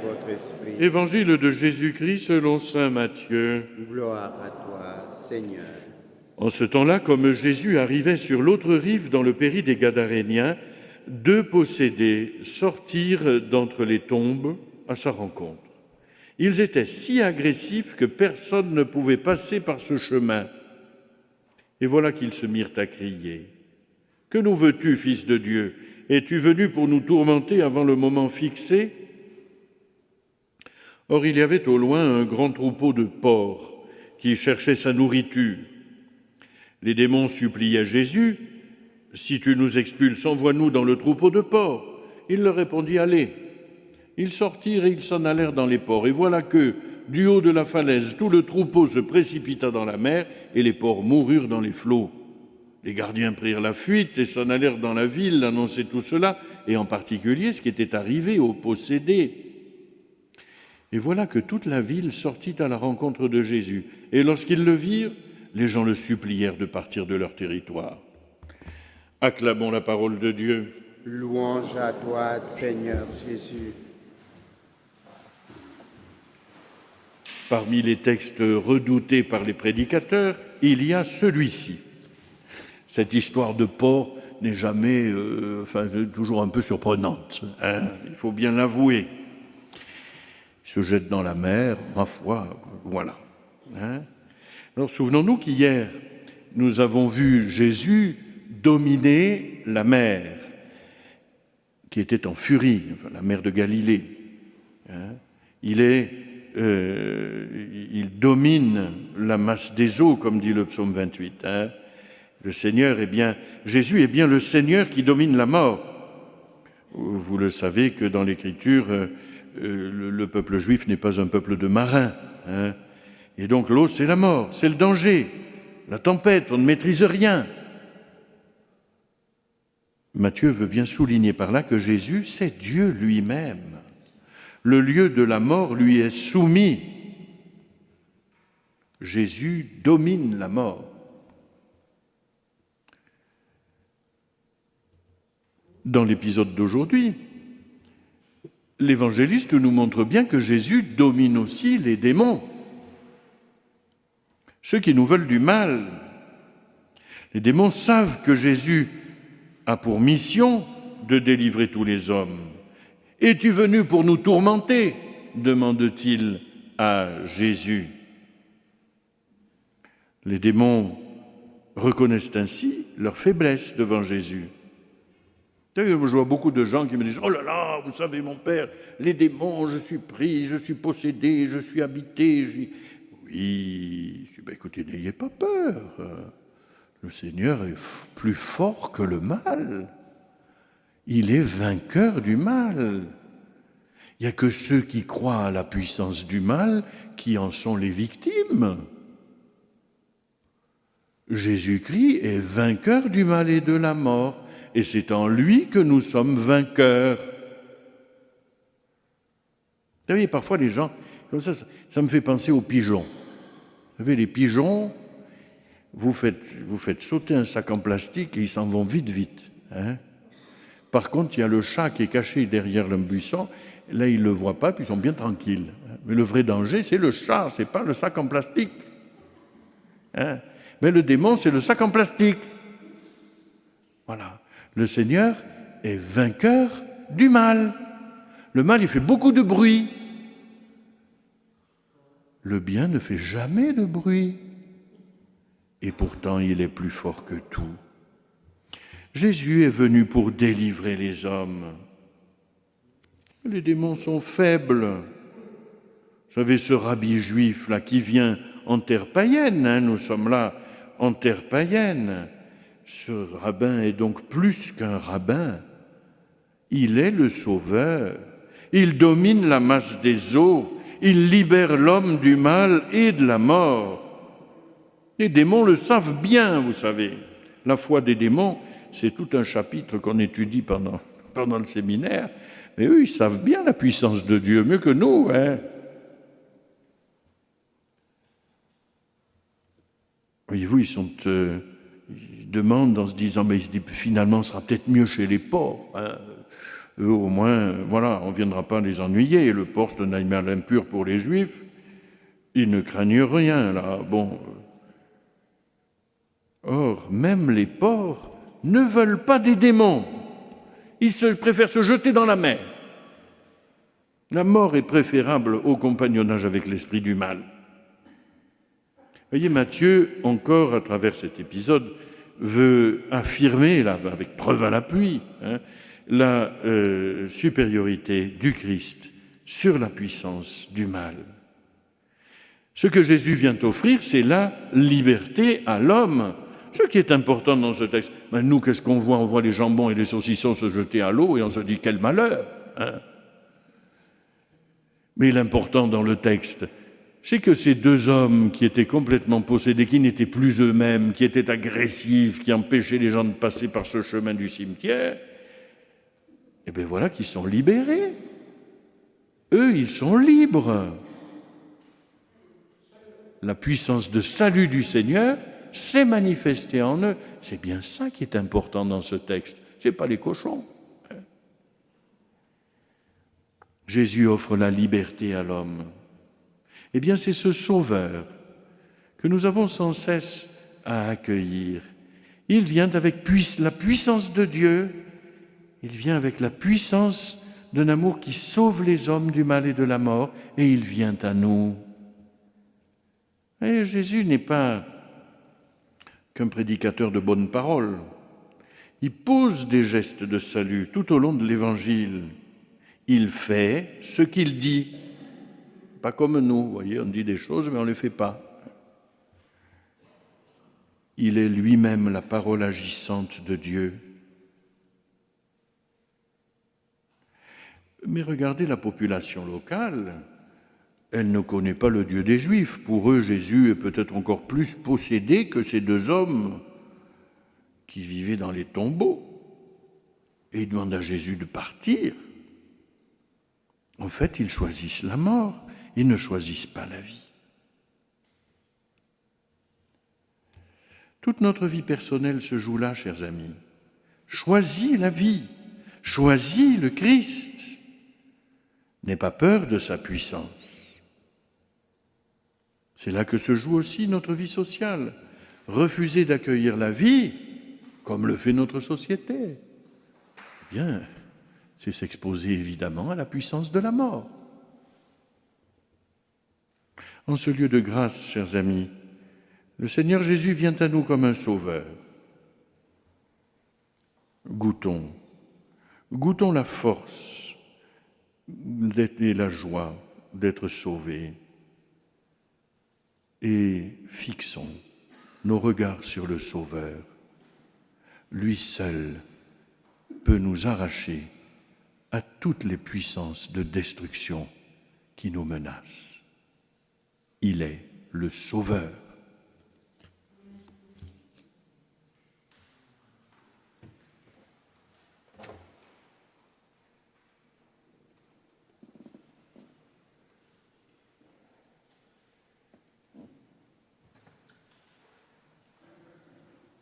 votre esprit. Évangile de Jésus-Christ selon saint Matthieu. Gloire à toi, Seigneur. En ce temps-là, comme Jésus arrivait sur l'autre rive dans le pays des Gadaréniens, 2 possédés sortirent d'entre les tombes à sa rencontre. Ils étaient si agressifs que personne ne pouvait passer par ce chemin. Et voilà qu'ils se mirent à crier. « Que nous veux-tu, Fils de Dieu ? Es-tu venu pour nous tourmenter avant le moment fixé ?» Or, il y avait au loin un grand troupeau de porcs qui cherchait sa nourriture. Les démons suppliaient Jésus, « Si tu nous expulses, envoie-nous dans le troupeau de porcs. » Il leur répondit, « Allez. » Ils sortirent et ils s'en allèrent dans les porcs. Et voilà que, du haut de la falaise, tout le troupeau se précipita dans la mer et les porcs moururent dans les flots. Les gardiens prirent la fuite et s'en allèrent dans la ville annoncer tout cela, et en particulier ce qui était arrivé aux possédés. Et voilà que toute la ville sortit à la rencontre de Jésus. Et lorsqu'ils le virent, les gens le supplièrent de partir de leur territoire. Acclamons la parole de Dieu. Louange à toi, Seigneur Jésus. Parmi les textes redoutés par les prédicateurs, il y a celui-ci. Cette histoire de porc n'est jamais, toujours un peu surprenante, hein, il faut bien l'avouer. Il se jette dans la mer, ma foi, voilà. Hein. Alors souvenons-nous qu'hier, nous avons vu Jésus dominer la mer, qui était en furie, la mer de Galilée. Hein. Il domine la masse des eaux, comme dit le psaume 28. Hein. Jésus est bien le Seigneur qui domine la mort. Vous le savez que dans l'Écriture, le peuple juif n'est pas un peuple de marins. Hein. Et donc l'eau, c'est la mort, c'est le danger, la tempête, on ne maîtrise rien. Matthieu veut bien souligner par là que Jésus, c'est Dieu lui-même. Le lieu de la mort lui est soumis. Jésus domine la mort. Dans l'épisode d'aujourd'hui, l'évangéliste nous montre bien que Jésus domine aussi les démons, ceux qui nous veulent du mal. Les démons savent que Jésus a pour mission de délivrer tous les hommes. « Es-tu venu pour nous tourmenter ?» demande-t-il à Jésus. Les démons reconnaissent ainsi leur faiblesse devant Jésus. Je vois beaucoup de gens qui me disent « Oh là là, vous savez mon père, les démons, je suis pris, je suis possédé, je suis habité. » Oui, écoutez, n'ayez pas peur. Le Seigneur est plus fort que le mal. Il est vainqueur du mal. Il n'y a que ceux qui croient à la puissance du mal qui en sont les victimes. Jésus-Christ est vainqueur du mal et de la mort. Et c'est en lui que nous sommes vainqueurs. Vous savez, parfois les gens, comme ça me fait penser aux pigeons. Vous savez, les pigeons, vous faites sauter un sac en plastique et ils s'en vont vite, vite. Hein. Par contre, il y a le chat qui est caché derrière le buisson. Là, ils ne le voient pas, puis ils sont bien tranquilles. Mais le vrai danger, c'est le chat, ce n'est pas le sac en plastique. Hein. Mais le démon, c'est le sac en plastique. Voilà. Le Seigneur est vainqueur du mal. Le mal, il fait beaucoup de bruit. Le bien ne fait jamais de bruit. Et pourtant, il est plus fort que tout. Jésus est venu pour délivrer les hommes. Les démons sont faibles. Vous savez, ce rabbi juif là qui vient en terre païenne, hein, nous sommes là en terre païenne. Ce rabbin est donc plus qu'un rabbin. Il est le sauveur. Il domine la masse des eaux. Il libère l'homme du mal et de la mort. Les démons le savent bien, vous savez. La foi des démons, c'est tout un chapitre qu'on étudie pendant le séminaire. Mais eux, ils savent bien la puissance de Dieu, mieux que nous. Hein. Voyez-vous, ils demandent en se disant, mais finalement, ce sera peut-être mieux chez les pauvres. Hein. Eux, au moins, voilà, on ne viendra pas les ennuyer. Le porc, c'est un animal impur pour les Juifs. Ils ne craignent rien, là. Bon. Or, même les porcs ne veulent pas des démons. Ils préfèrent se jeter dans la mer. La mort est préférable au compagnonnage avec l'esprit du mal. Voyez, Matthieu, encore à travers cet épisode, veut affirmer, là, avec preuve à l'appui, la supériorité du Christ sur la puissance du mal. Ce que Jésus vient offrir, c'est la liberté à l'homme. Ce qui est important dans ce texte, nous, qu'est-ce qu'on voit? On voit les jambons et les saucissons se jeter à l'eau et on se dit quel malheur. Mais l'important dans le texte, c'est que ces deux hommes qui étaient complètement possédés, qui n'étaient plus eux-mêmes, qui étaient agressifs, qui empêchaient les gens de passer par ce chemin du cimetière, eh bien voilà qu'ils sont libérés. Eux, ils sont libres. La puissance de salut du Seigneur s'est manifestée en eux. C'est bien ça qui est important dans ce texte. Ce n'est pas les cochons. Jésus offre la liberté à l'homme. Eh bien, c'est ce Sauveur que nous avons sans cesse à accueillir. Il vient avec la puissance de Dieu, il vient avec la puissance d'un amour qui sauve les hommes du mal et de la mort, et il vient à nous. Et Jésus n'est pas qu'un prédicateur de bonnes paroles. Il pose des gestes de salut tout au long de l'Évangile. Il fait ce qu'il dit. Pas comme nous, vous voyez, on dit des choses, mais on ne les fait pas. Il est lui-même la parole agissante de Dieu. Mais regardez la population locale, elle ne connaît pas le Dieu des Juifs. Pour eux, Jésus est peut-être encore plus possédé que ces deux hommes qui vivaient dans les tombeaux. Et ils demandent à Jésus de partir. En fait, ils choisissent la mort. Ils ne choisissent pas la vie. Toute notre vie personnelle se joue là, chers amis. Choisis la vie, choisis le Christ. N'aie pas peur de sa puissance. C'est là que se joue aussi notre vie sociale. Refuser d'accueillir la vie, comme le fait notre société, eh bien, c'est s'exposer évidemment à la puissance de la mort. En ce lieu de grâce, chers amis, le Seigneur Jésus vient à nous comme un sauveur. Goûtons la force et la joie d'être sauvés et fixons nos regards sur le Sauveur. Lui seul peut nous arracher à toutes les puissances de destruction qui nous menacent. Il est le Sauveur.